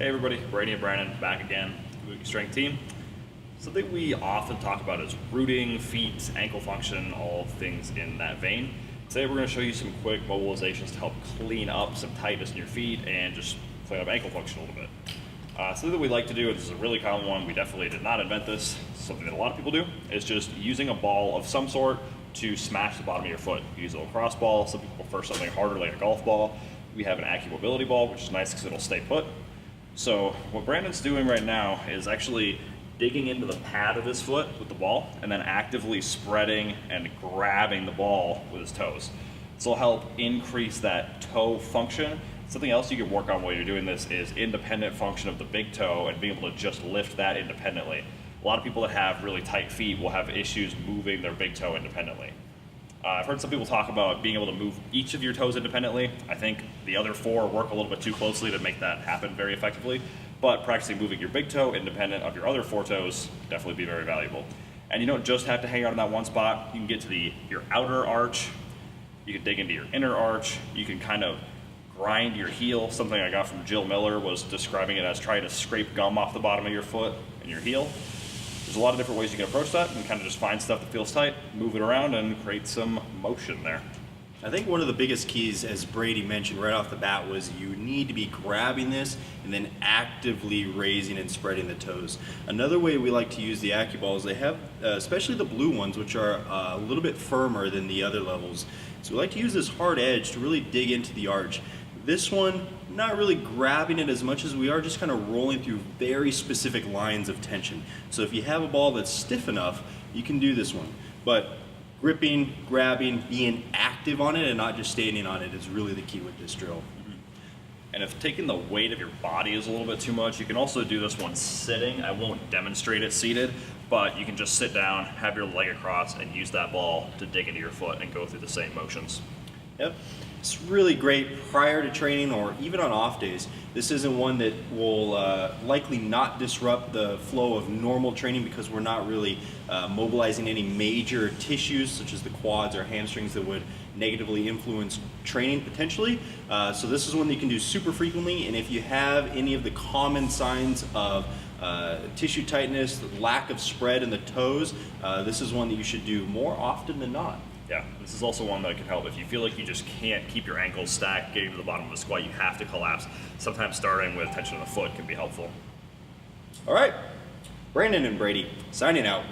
Hey everybody, Brady and Brandon back again, Kabuki Strength Team. Something we often talk about is rooting, feet, ankle function, all things in that vein. Today we're going to show you some quick mobilizations to help clean up some tightness in your feet and just clean up ankle function a little bit. Something that we like to do, and this is a really common one, we definitely did not invent this, something that a lot of people do, is just using a ball of some sort to smash the bottom of your foot. You use a lacrosse ball, some people prefer something harder like a golf ball. We have an AccuMobility ball, which is nice because it'll stay put. So what Brandon's doing right now is actually digging into the pad of his foot with the ball and then actively spreading and grabbing the ball with his toes. This will help increase that toe function. Something else you can work on while you're doing this is independent function of the big toe and being able to just lift that independently. A lot of people that have really tight feet will have issues moving their big toe independently. I've heard some people talk about being able to move each of your toes independently. I think the other four work a little bit too closely to make that happen very effectively, but practicing moving your big toe independent of your other four toes definitely be very valuable. And you don't just have to hang out in that one spot. You can get to your outer arch, you can dig into your inner arch, you can kind of grind your heel. Something I got from Jill Miller was describing it as trying to scrape gum off the bottom of your foot and your heel. There's a lot of different ways you can approach that and kind of just find stuff that feels tight, move it around, and create some motion there. I think one of the biggest keys, as Brady mentioned right off the bat, was you need to be grabbing this and then actively raising and spreading the toes. Another way we like to use the AccuBalls, they have, especially the blue ones, which are a little bit firmer than the other levels. So we like to use this hard edge to really dig into the arch. This one, not really grabbing it as much as we are just kind of rolling through very specific lines of tension. So if you have a ball that's stiff enough, you can do this one. But gripping, grabbing, being active on it and not just standing on it is really the key with this drill. And if taking the weight of your body is a little bit too much, you can also do this one sitting. I won't demonstrate it seated, but you can just sit down, have your leg across, and use that ball to dig into your foot and go through the same motions. Yep. It's really great prior to training or even on off days. This isn't one that will likely not disrupt the flow of normal training because we're not really mobilizing any major tissues such as the quads or hamstrings that would negatively influence training potentially. So this is one that you can do super frequently, and if you have any of the common signs of tissue tightness, lack of spread in the toes, this is one that you should do more often than not. Yeah, this is also one that can help if you feel like you just can't keep your ankles stacked, getting to the bottom of the squat, you have to collapse. Sometimes starting with tension of the foot can be helpful. All right, Brandon and Brady signing out.